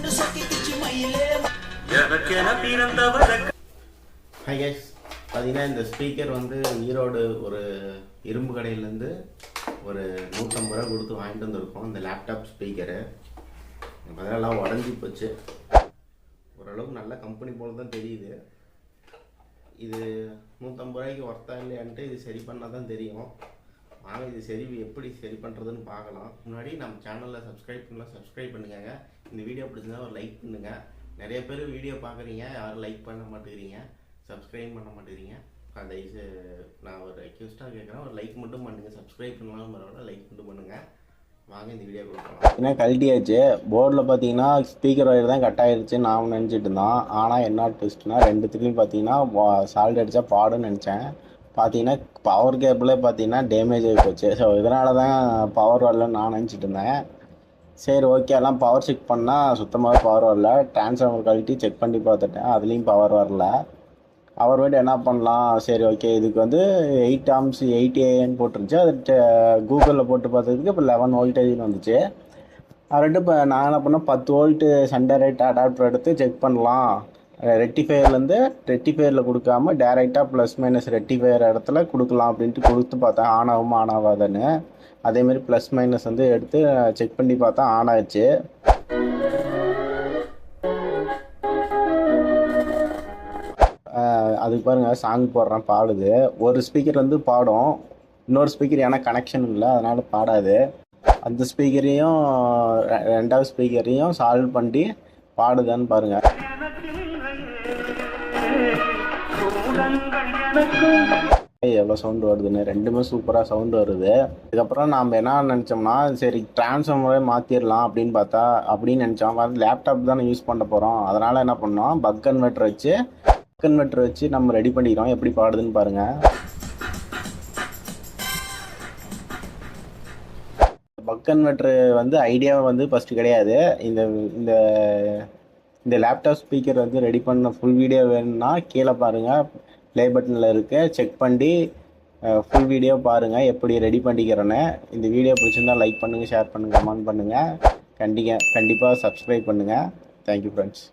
Hi guys, பார்த்தீங்கன்னா இந்த speaker வந்து ஈரோடு ஒரு இரும்பு கடையிலேருந்து ஒரு 150 ரூபா கொடுத்து வாங்கிட்டு வந்துருக்கோம். இந்த லேப்டாப் ஸ்பீக்கரு அதெல்லாம் உடஞ்சி போச்சு. ஓரளவுக்கு நல்ல கம்பெனி போல தான் தெரியுது. இது 150 ரூபாய்க்கு ஒர்த்தா இல்லையான்ட்டு இது சரி பண்ணால் தான் தெரியும். வாங்க இது எப்படி சரி பண்ணுறதுன்னு பார்க்கலாம். முன்னாடி நம்ம சேனலில் சப்ஸ்கிரைப் பண்ணுங்க. இந்த வீடியோ பிடிச்சிருந்தா ஒரு லைக் பண்ணுங்கள். நிறைய பேர் வீடியோ பார்க்குறீங்க, யாரும் லைக் பண்ண மாட்டேங்கிறீங்க, சப்ஸ்கிரைப் பண்ண மாட்டேங்கிறீங்க. தயவுசு நான் ஒரு ரெக்வெஸ்ட்டாக கேட்குறேன், ஒரு லைக் மட்டும் பண்ணுங்கள். சப்ஸ்கிரைப் பண்ணாலும் பரவாயில்ல, லைக் மட்டும் பண்ணுங்கள். வாங்க இந்த வீடியோ கொடுக்கலாம். ஏன்னா கழட்டியாச்சு. போர்டில் பார்த்தீங்கன்னா ஸ்பீக்கர் ஒயர் தான் கட் ஆகிடுச்சு நான் நினச்சிட்டு இருந்தோம். ஆனால் என்ன ட்விஸ்ட்னா ரெண்டுத்துலேயும் பார்த்தீங்கன்னா சால்ட் அடித்தா பாடுன்னு நினச்சேன். பார்த்தீங்கன்னா பவர் கேபிளே பார்த்தீங்கன்னா டேமேஜ் ஆகி போச்சு. ஸோ இதனால தான் பவர் வரலன்னு நான் நினச்சிட்டு இருந்தேன். சரி ஓகே, எல்லாம் பவர் செக் பண்ணால் சுத்தமாக பவர் வரல. டிரான்ஸ்ஃபார்மர் கழட்டி செக் பண்ணி பார்த்துட்டேன், அதுலேயும் பவர் வரல. அப்புறமேட்டு என்ன பண்ணலாம், சரி ஓகே இதுக்கு வந்து 8 ஆம்ஸ் 8 போட்டுருந்துச்சு. அது கூகுளில் போட்டு பார்த்ததுக்கு இப்போ 11 வோல்டேஜ்னு வந்துச்சு. அதுட்டு இப்போ நான் என்ன பண்ணேன், 10 வோல்ட்டு சண்டரைட் அடாப்டர் எடுத்து செக் பண்ணலாம். ரெக்டிஃபையரில் கொடுக்காம டேரெக்டாக ப்ளஸ் மைனஸ் ரெக்டிஃபையர் இடத்துல கொடுக்கலாம் அப்படின்ட்டு கொடுத்து பார்த்தேன். ஆன் ஆகுமா ஆன் ஆகாதுன்னு. அதேமாரி ப்ளஸ் மைனஸ் வந்து எடுத்து செக் பண்ணி பார்த்தா ஆன் ஆச்சு. அதுக்கு பாருங்கள், சாங் போடுறேன் பாடுது. ஒரு ஸ்பீக்கர் வந்து பாடும், இன்னொரு ஸ்பீக்கர் ஏன்னா கனெக்ஷன் இல்லை அதனால் பாடாது. அந்த ஸ்பீக்கரையும் ரெண்டாவது ஸ்பீக்கரையும் சால்வ் பண்ணி பாடுதான்னு பாருங்கள். எவ்வளோ சவுண்டு வருதுன்னு, ரெண்டுமே சூப்பராக சவுண்டு வருது. அதுக்கப்புறம் நாம் என்ன நினச்சோம்னா, சரி டிரான்ஸ்ஃபார்மரே மாற்றிடலாம் அப்படின்னு நினச்சோம். லேப்டாப் தானே யூஸ் பண்ண போகிறோம், அதனால் என்ன பண்ணோம், பக் கன்வெர்ட்டர் வச்சு நம்ம ரெடி பண்ணிக்கிறோம். எப்படி பாடுதுன்னு பாருங்கள். பக் கன்வெர்ட்டர் வந்து ஐடியா வந்து ஃபஸ்ட்டு கிடையாது. இந்த லேப்டாப் ஸ்பீக்கர் வந்து ரெடி பண்ண ஃபுல் வீடியோ வேணும்னா கீழே பாருங்கள், ப்ளே பட்டனில் இருக்க, செக் பண்ணி ஃபுல் வீடியோ பாருங்கள் எப்படி ரெடி பண்ணிக்கிறேன்னு. இந்த வீடியோ பிடிச்சிருந்தால் லைக் பண்ணுங்கள், ஷேர் பண்ணுங்கள், கமெண்ட் பண்ணுங்கள். கண்டிப்பாக சப்ஸ்கிரைப் பண்ணுங்கள். Thank you friends.